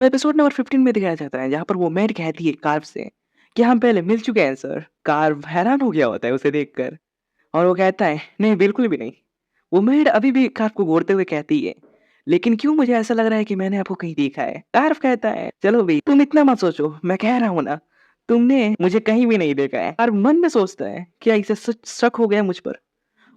Episode number 15 में दिखाया जाता है जहाँ पर वो मेड कहती है कार्व से कि हम पहले मिल चुके हैं सर। कार्व हैरान हो गया होता है उसे देखकर और वो कहता है नहीं बिल्कुल भी नहीं। वो मेड अभी भी कार्व को घूरते हुए कहती है लेकिन क्यों मुझे ऐसा लग रहा है कि मैंने आपको कहीं देखा है। कार्व कहता है चलो भाई तुम इतना मत सोचो, मैं कह रहा हूँ ना तुमने मुझे कहीं भी नहीं देखा है। कार्व मन में सोचता है क्या इसे सच शक हो गया मुझ पर।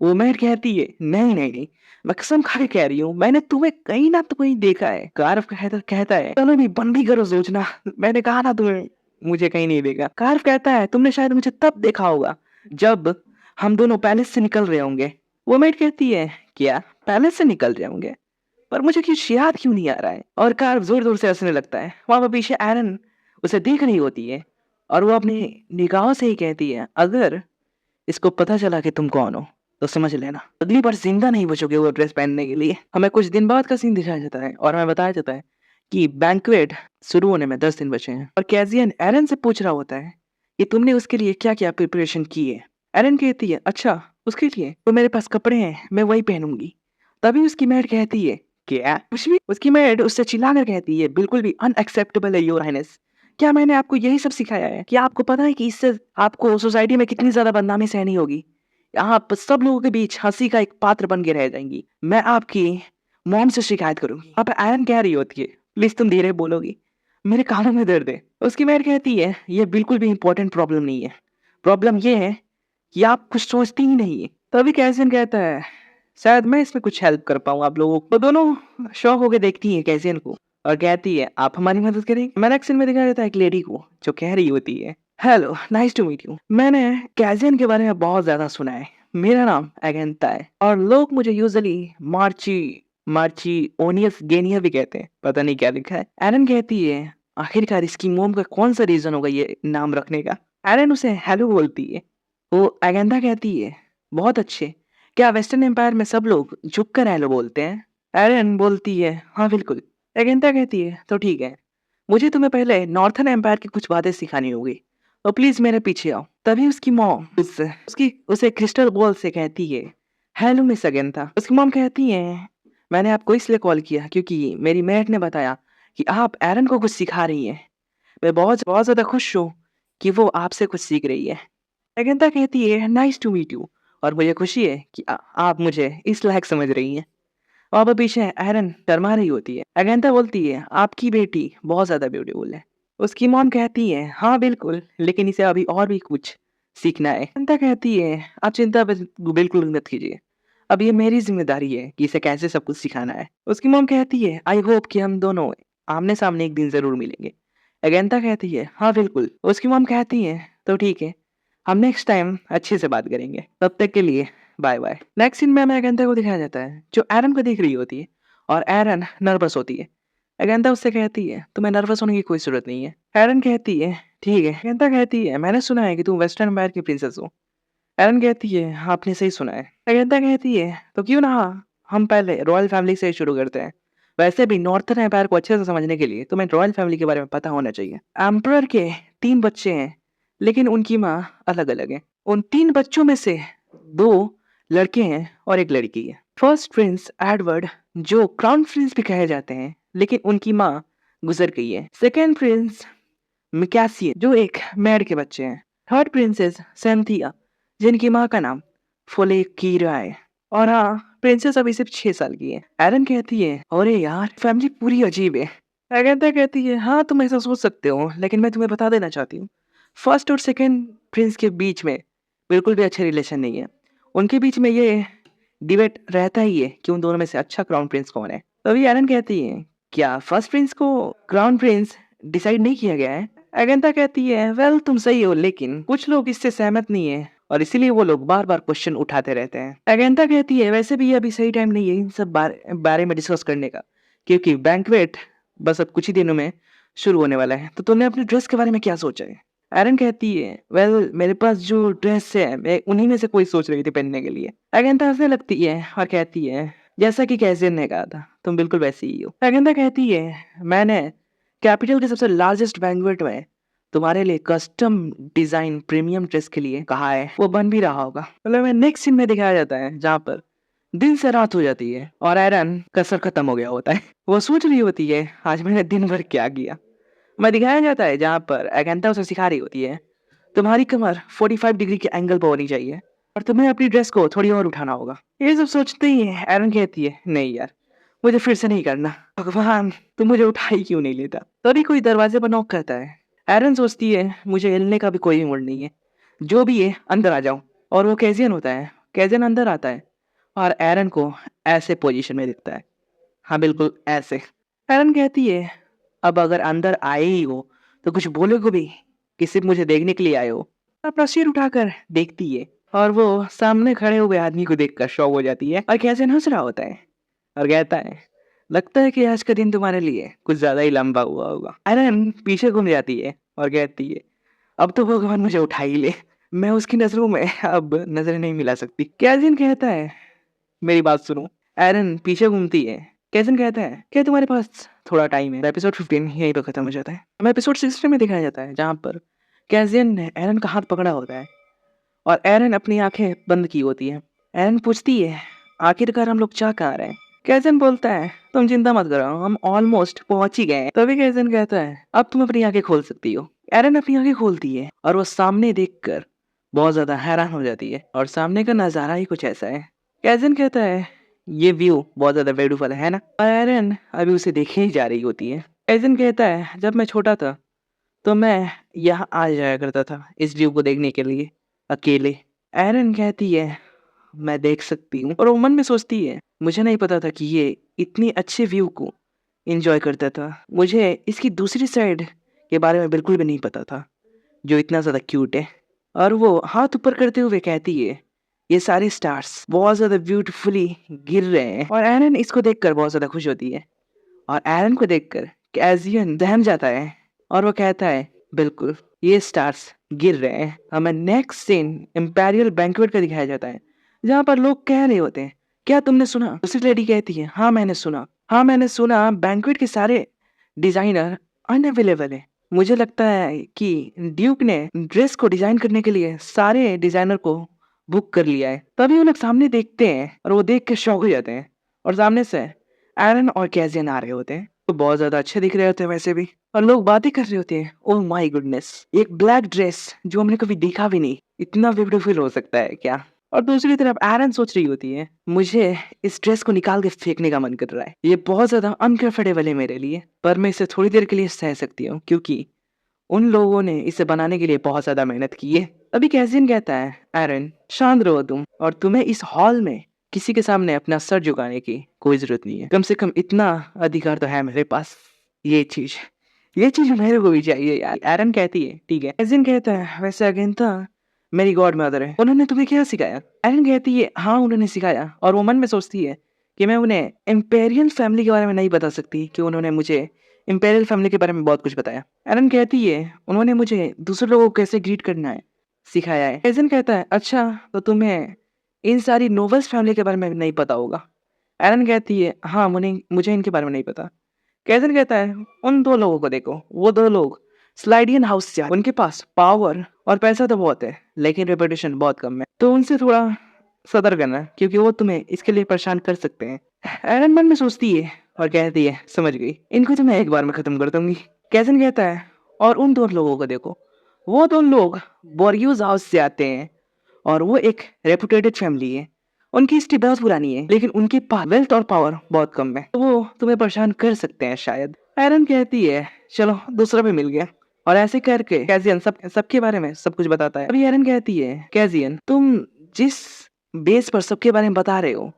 वो मेहर कहती है नहीं नहीं नहीं, मैं कसम खा के कह रही हूँ मैंने तुम्हें कहीं ना तो कहीं देखा है। कार्व कहता कहता है चलो भी बंद भी करो सोचना, मैंने कहा ना तुम्हें मुझे कहीं नहीं देखा। कार्व कहता है तुमने शायद मुझे तब देखा होगा जब हम दोनों पैलेस से निकल रहे होंगे। वो मेड कहती है क्या पैलेस से निकल रहे होंगे, पर मुझे कुछ याद क्यों नहीं आ रहा है। और कार्व जोर जोर से हंसने लगता है। वहां पर पीछे एरन उसे देख रही होती है और वो अपनी निगाहों से ही कहती है अगर इसको पता चला कि तुम कौन हो तो समझ लेना अगली बार जिंदा नहीं बचोगे वो ड्रेस पहनने के लिए। हमें कुछ दिन बाद का सीन दिखाया जाता है और हमें बताया जाता है कि बैंक्वेट शुरू होने में 10 दिन बचे हैं और कैजियन एरन से पूछ रहा होता है कि तुमने उसके लिए क्या क्या प्रिपरेशन की है। एरन कहती है अच्छा उसके लिए तो मेरे पास कपड़े हैं मैं वही पहनूंगी। तभी उसकी मेड कहती है क्या कुछ भी। उसकी मेड उससे चिल्लाकर कहती है बिल्कुल भी अनएक्सेप्टेबल है योर हाइनेस। क्या मैंने आपको यही सब सिखाया है? क्या आपको पता है कि इससे आपको सोसाइटी में कितनी ज्यादा बदनामी सहनी होगी? आप सब लोगों के बीच हंसी का एक पात्र बन के रह जाएंगी। मैं आपकी मॉम से शिकायत करूंगी। अब एरन कह रही होती है प्लीज तुम धीरे बोलोगी, मेरे कानों में दर्द है। उसकी मेड कहती है ये बिल्कुल भी इंपॉर्टेंट प्रॉब्लम नहीं है, प्रॉब्लम ये है कि आप कुछ सोचती ही नहीं है। तभी कैसियन कहता है शायद मैं इसमें कुछ हेल्प कर पाऊँ आप लोगों को। तो दोनों शौक होकर देखती है कैसियन को और कहती है आप हमारी मदद करेंगे। मैंने एक्शन में दिखाया जाता है एक लेडी को जो कह रही होती है hello nice to meet you, मैंने कैजियन के बारे में बहुत ज्यादा सुना है। मेरा नाम एगेंता है और लोग मुझे यूजुअली मार्ची मार्ची ओनियस गेनिया भी कहते हैं, पता नहीं क्या लिखा है। एरन कहती है आखिरकार इसकी मोम का कौन सा रीजन होगा ये नाम रखने का। एरन उसे हेलो बोलती है। वो एगेंता कहती है बहुत अच्छे, क्या वेस्टर्न एम्पायर में सब लोग झुककर हेलो बोलते हैं? एरन बोलती है हाँ बिल्कुल। एगेंता कहती है तो ठीक है, मुझे तुम्हें पहले नॉर्थन एम्पायर की कुछ बातें सिखानी होगी तो प्लीज मेरे पीछे आओ। तभी उसकी मॉम उसकी उसे क्रिस्टल बॉल से कहती है हेलो मिस अगेंथा। उसकी मॉम कहती है मैंने आपको इसलिए कॉल किया क्योंकि मेरी मेट ने बताया कि आप एरन को कुछ सिखा रही हैं। मैं बहुत बहुत ज्यादा खुश हूँ कि वो आपसे कुछ सीख रही है। अगेंता कहती है नाइस टू मीट यू और मुझे खुशी है कि आप मुझे इस लायक समझ रही हैं। वहाँ पर पीछे एरन शर्मा रही होती है। अगेंता बोलती है आपकी बेटी बहुत ज्यादा ब्यूटीफुल है। उसकी मॉम कहती है हाँ बिल्कुल, लेकिन इसे अभी और भी कुछ सीखना है। अगेंता कहती है आप चिंता बिल्कुल मत कीजिए, अब ये मेरी जिम्मेदारी है कि इसे कैसे सब कुछ सिखाना है। उसकी मॉम कहती है आई होप कि हम दोनों आमने सामने एक दिन जरूर मिलेंगे। अगेंता कहती है हाँ बिल्कुल। उसकी मॉम कहती है तो ठीक है, हम नेक्स्ट टाइम अच्छे से बात करेंगे, तब तक के लिए बाय बाय। नेक्स्ट सीन में हमें अगेंता को दिखाया जाता है जो एरन को देख रही होती है और एरन नर्वस होती है। अगेंता उससे कहती है तुम्हें नर्वस होने की कोई जरूरत नहीं है। एरन कहती है ठीक है। अगेंता कहती है मैंने सुना है कि तुम वेस्टर्न एम्पायर की प्रिंसेस हो। एरन कहती है हाँ आपने सही सुना है। अगेंता कहती है तो क्यों ना हम पहले रॉयल फैमिली से ही शुरू करते हैं। वैसे भी नॉर्थन एम्पायर को अच्छे से समझने के लिए तुम्हें रॉयल फैमिली के बारे में पता होना चाहिए। एम्परर के 3 बच्चे हैं लेकिन उनकी माँ अलग अलग है। उन 3 बच्चों में से 2 लड़के हैं और एक लड़की है। फर्स्ट प्रिंस एडवर्ड जो क्राउन प्रिंस भी कहे जाते हैं लेकिन उनकी माँ गुजर गई है। सेकेंड प्रिंस मिकासियन जो एक मेड के बच्चे हैं। थर्ड प्रिंसेस सैंथिया जिनकी माँ का नाम फोलेकीरा है। और हाँ प्रिंसेस अभी सिर्फ 6 साल की है। एरन कहती है अरे यार फैमिली पूरी अजीब है। अगेंता कहती है हाँ तुम ऐसा सोच सकते हो लेकिन मैं तुम्हें बता देना चाहती हूँ फर्स्ट और सेकंड प्रिंस के बीच में बिल्कुल भी अच्छे रिलेशन नहीं है। उनके बीच में ये डिबेट रहता ही है कि उन दोनों में से अच्छा क्राउन प्रिंस कौन है। तभी एरन कहती है क्या फर्स्ट प्रिंस को क्राउन प्रिंस डिसाइड नहीं किया गया है? अगेंता कहती है वेल तुम सही हो लेकिन कुछ लोग इससे सहमत नहीं है और इसीलिए वो लोग बार बार क्वेश्चन उठाते रहते हैं। अगेंता कहती है वैसे भी अभी सही टाइम नहीं है इन सब बारे में डिस्कस करने का क्योंकि बैंक्वेट बस अब कुछ ही दिनों में शुरू होने वाला है। तो तुमने अपने ड्रेस के बारे में क्या सोचा है? एरन कहती है वेल मेरे पास जो ड्रेस है मैं उन्हीं में से कोई सोच रही थी पहनने के लिए। अगेंता हंसने लगती है और कहती है जैसा कि कैसियन ने कहा था तुम बिल्कुल वैसी ही हो। अगेंता कहती है मैंने कैपिटल के सबसे लार्जेस्ट बैंक्वेट में तुम्हारे लिए कस्टम डिजाइन प्रीमियम ड्रेस के लिए कहा है, वो बन भी रहा होगा। मतलब मैं नेक्स्ट सीन में दिखाया जाता है जहाँ पर दिन से रात हो जाती है और एरन का सर खत्म हो गया होता है। वो सोच रही होती है आज मैंने दिन भर क्या किया। मैं दिखाया जाता है जहाँ पर एगेंटा उसे सिखा रही होती है तुम्हारी कमर 45 डिग्री के एंगल पर होनी चाहिए और तुम्हें अपनी ड्रेस को थोड़ी और उठाना होगा। ये सब सोचते ही एरन कहती है नहीं यार मुझे फिर से नहीं करना। भगवान तुम मुझे उठा ही क्यों नहीं लेता। तभी कोई दरवाजे पर नॉक करता है। एरन सोचती है मुझे हिलने का भी कोई मूड नहीं है, जो भी है अंदर आ जाओ। और वो कैजियन होता है। कैजियन अंदर आता है और एरन को ऐसे पोजीशन में दिखता है। हाँ बिल्कुल ऐसे। एरन कहती है अब अगर अंदर आए ही हो तो कुछ बोलोगे भी कि सिर्फ मुझे देखने के लिए आए हो। अपना सिर उठाकर देखती है और वो सामने खड़े हुए आदमी को देखकर शॉक हो जाती है और कैसे हंस रहा होता है और कहता है लगता है कि आज का दिन तुम्हारे लिए कुछ ज्यादा ही लंबा हुआ होगा। एरन पीछे घूम जाती है और कहती है अब तो भगवान मुझे उठा ही ले, मैं उसकी नजरों में अब नजरें नहीं मिला सकती। कैजिन कहता है मेरी बात सुनो। एरन पीछे घूमती है। कैजन कहता है क्या तुम्हारे पास थोड़ा टाइम है। एपिसोड 15 यहीं पर खत्म हो जाता है। हमें एपिसोड 16 में दिखाया जाता है जहाँ पर कैजियन ने एरन का हाथ पकड़ा होता है और एरन अपनी आंखें बंद की होती है। एरन पूछती है आखिरकार हम लोग जा कहाँ रहे हैं। कैजन बोलता है तुम चिंता मत करो हम ऑलमोस्ट पहुंच ही गए हैं। तभी कैजन कहता है अब तुम अपनी आंखें खोल सकती हो। एरन अपनी आंखें खोलती है और वो सामने देखकर बहुत ज्यादा हैरान हो जाती है और सामने का नजारा ही कुछ ऐसा है। कैजन कहता है ये व्यू बहुत ज्यादा ब्यूटीफुल है ना। और एरन अभी उसे देखे ही जा रही होती है। कैजन कहता है जब मैं छोटा था तो मैं यहाँ आ जाया करता था इस व्यू को देखने के लिए अकेले। एरन कहती है मैं देख सकती हूँ और वो मन में सोचती है मुझे नहीं पता था कि ये इतनी अच्छे व्यू को एंजॉय करता था। मुझे इसकी दूसरी साइड के बारे में बिल्कुल भी नहीं पता था जो इतना ज्यादा क्यूट है। और वो हाथ ऊपर करते हुए कहती है ये सारे स्टार्स बहुत ज्यादा ब्यूटीफुली गिर रहे हैं। और एरन इसको देखकर बहुत ज्यादा खुश होती है और एरन को देखकर कैजियन दहम जाता है और वो कहता है बिल्कुल ये स्टार्स गिर रहे हैं। हमें नेक्स्ट सीन इंपेरियल बैंक्वेट का दिखाया जाता है जहाँ पर लोग कह रहे होते हैं क्या तुमने सुना। दूसरी लेडी कहती है हाँ मैंने सुना। हाँ मैंने सुना बैंक्वेट के सारे डिजाइनर अनअवेलेबल है। मुझे लगता है कि ड्यूक ने ड्रेस को डिजाइन करने के लिए सारे डिजाइनर को बुक कर लिया है। तभी वो लोग सामने देखते हैं और वो देख के शॉक हो जाते हैं और सामने से एरन और कैजियन आ रहे होते हैं। तो बहुत ज्यादा अच्छे दिख रहे होते हैं वैसे भी और लोग बातें कर रहे होते हैं ओह माय गुडनेस एक ब्लैक ड्रेस जो हमने कभी देखा भी नहीं, इतना ब्यूटीफुल हो सकता है क्या। और दूसरी तरफ एरन सोच रही होती है मुझे इस ड्रेस को निकाल के फेंकने का मन कर रहा है, ये बहुत ज्यादा अनकंफर्टेबल है मेरे लिए, पर मैं इसे थोड़ी देर के लिए सह सकती हूँ क्योंकि उन लोगों ने इसे बनाने के लिए बहुत ज्यादा मेहनत की है। अभी कैजियन कहता है एरन शांत रहो तुम और तुम्हें इस हॉल में किसी के सामने अपना सर झुकाने की कोई जरूरत नहीं है। कम से कम इतना अधिकार तो है मेरे पास। ये चीज मेरे को भी चाहिए यार। एरन कहती है ठीक है। कैजियन कहता है वैसे अगेंता मेरी गॉड मदर है, उन्होंने तुम्हें क्या सिखाया। एरन कहती है हाँ उन्होंने सिखाया। और वो मन में सोचती है कि मैं उन्हें इम्पेरियल फैमिली के बारे में नहीं बता सकती कि उन्होंने मुझे इम्पेरियल फैमिली के बारे में बहुत कुछ बताया। एरन कहती है उन्होंने मुझे दूसरे लोगों को कैसे ग्रीट करना है सिखाया है। कैजन कहता है अच्छा तो तुम्हें इन सारी नोवेल्स फैमिली के बारे में नहीं पता होगा। एरन कहती है हाँ मुझे इनके बारे में नहीं पता। कैजन कहता है उन दो लोगों को देखो, वो दो लोग स्लाइडियन हाउस से उनके पास पावर और पैसा तो बहुत है लेकिन रेपुटेशन बहुत कम है, तो उनसे थोड़ा सदर करना क्योंकि वो तुम्हें इसके लिए परेशान कर सकते हैं। एरन मन में सोचती है और कहती है समझ गई, इनको तो मैं एक बार में खत्म कर दूंगी। कैजन कहता है और उन दो लोगों को देखो, वो दो लोग बोरियोज हाउस से आते हैं और वो एक रेपुटेटेड फैमिली है। उनकी हिस्ट्री बहुत पुरानी है लेकिन उनके पास वेल्थ और पावर बहुत कम है, तो वो तुम्हें परेशान कर सकते हैं शायद। एरन कहती है चलो दूसरा भी मिल गया। और ऐसे करके कैजियन सबके बारे में सब कुछ बताता है। अभी एरन कहती है कैजियन तुम जिस बेस पर सबके बारे में बता रहे हो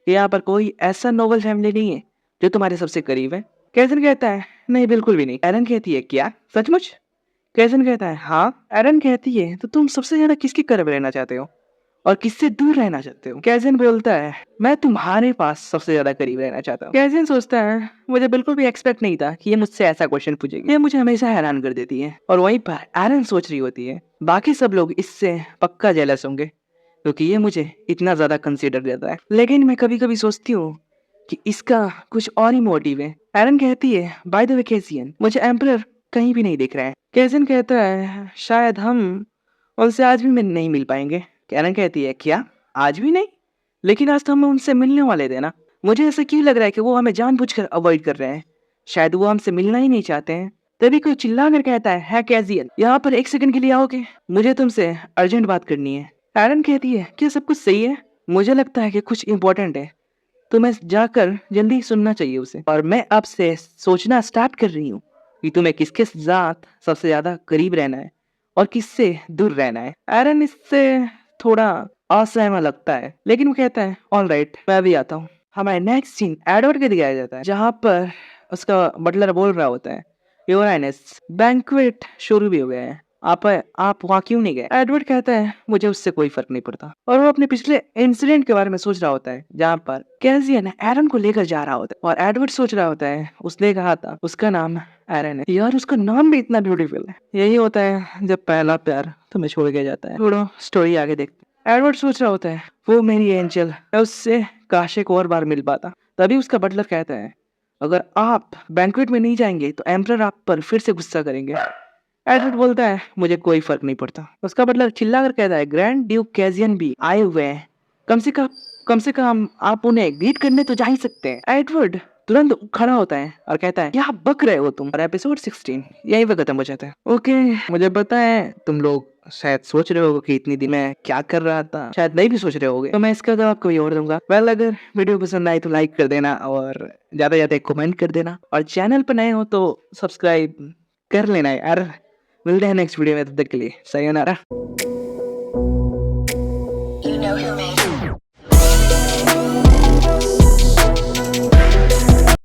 यहाँ पर कोई ऐसा नोबल फैमिली नहीं है जो तुम्हारे सबसे करीब है। कैजन कहता है नहीं बिल्कुल भी नहीं। एरन कहती है क्या सचमुच। कैजन कहता है हाँ। एरन कहती है तो तुम सबसे ज्यादा किसके करीब रहना चाहते हो और किससे दूर रहना चाहते हो। कैजन बोलता है मैं तुम्हारे पास सबसे ज्यादा करीब रहना चाहता हूँ। कैजन सोचता है मुझे बिल्कुल भी एक्सपेक्ट नहीं था कि ये मुझसे ऐसा क्वेश्चन पूछेगी, ये मुझे हमेशा हैरान कर देती है। और वहीं पर एरन सोच रही होती है बाकी सब लोग इससे पक्का जेलस होंगे क्योंकि ये मुझे इतना ज्यादा कंसीडर देता है, लेकिन मैं कभी कभी सोचती हूँ कि इसका कुछ और ही मोटिव है। एरन कहती है बाय द वे कैजियन मुझे एम्परर कहीं भी नहीं दिख रहा है। कैजियन कहता है शायद हम उनसे आज भी नहीं मिल पाएंगे। एरन कहती है क्या आज भी नहीं, लेकिन आज तो हम उनसे मिलने वाले थे ना। मुझे ऐसा क्यों लग रहा है कि वो हमें जानबूझकर अवॉइड कर रहे हैं। शायद वो हमसे मिलना ही नहीं चाहते हैं। तभी कोई चिल्ला कर कहता है कैज़ियल, यहाँ पर 1 सेकंड के लिए आओगे? मुझे तुमसे अर्जेंट बात करनी है। एरन कहती है, क्या सब कुछ सही है? मुझे लगता है कि कुछ इम्पोर्टेंट है। तुम्हें जाकर जल्दी सुनना चाहिए उसे। और मैं अब से सोचना स्टार्ट कर रही हूँ कि तुम्हें किसके साथ सबसे ज़्यादा करीब रहना है और किससे दूर रहना है। एरन इससे थोड़ा असहमत लगता है, लेकिन वो कहता है ऑलराइट, मैं अभी आता हूँ। हमारे नेक्स्ट सीन एडवर्ड का दिखाया जाता है, जहाँ पर उसका बटलर बोल रहा होता है, योर हाइनेस, बैंक्वेट शुरू भी हो गया है, आप वहाँ क्यों नहीं गए? एडवर्ड कहता है, मुझे उससे कोई फर्क नहीं पड़ता। और वो अपने पिछले इंसिडेंट के बारे में सोच रहा होता है, जहाँ पर कैज़ियन एरन को लेकर जा रहा होता है और एडवर्ड सोच रहा होता है, उसने कहा था उसका नाम एरन है। यार उसका नाम भी इतना ब्यूटीफुल है। यही होता है जब पहला प्यार तुम्हें छोड़ के जाता है। छोड़ो, स्टोरी आगे देखते हैं। एडवर्ड सोच रहा होता है, वो मेरी एंजल, मैं उससे काश एक और बार मिल पाता। तभी उसका बटलर कहता है, अगर आप बैंक्वेट में नहीं जाएंगे तो एम्परर आप पर फिर से गुस्सा करेंगे। एडवर्ड बोलता है, मुझे कोई फर्क नहीं पड़ता। उसका बटलर चिल्ला कर कहता है, ग्रैंड ड्यूक कैज़ियन भी आए हुए हैं, कम से कम आप उन्हें ग्रीट करने तो जा ही सकते हैं। एडवर्ड तुरंत खड़ा होता है और कहता है, क्या बक रहे हो तुम? और एपिसोड 16 यहीं पे खत्म हो जाता है। ओके, मुझे पता है तुम लोग शायद सोच रहे होगे कि इतनी दिन मैं क्या कर रहा था, शायद नहीं भी सोच रहे होगे, तो मैं इसका जवाब कोई और दूंगा। वेल, अगर वीडियो पसंद आई तो लाइक कर देना और ज्यादा ज्यादा कमेंट कर देना, और चैनल पर नए हो तो सब्सक्राइब कर लेना यार। मिलते हैं नेक्स्ट वीडियो में, तब तक के लिए सायोनारा।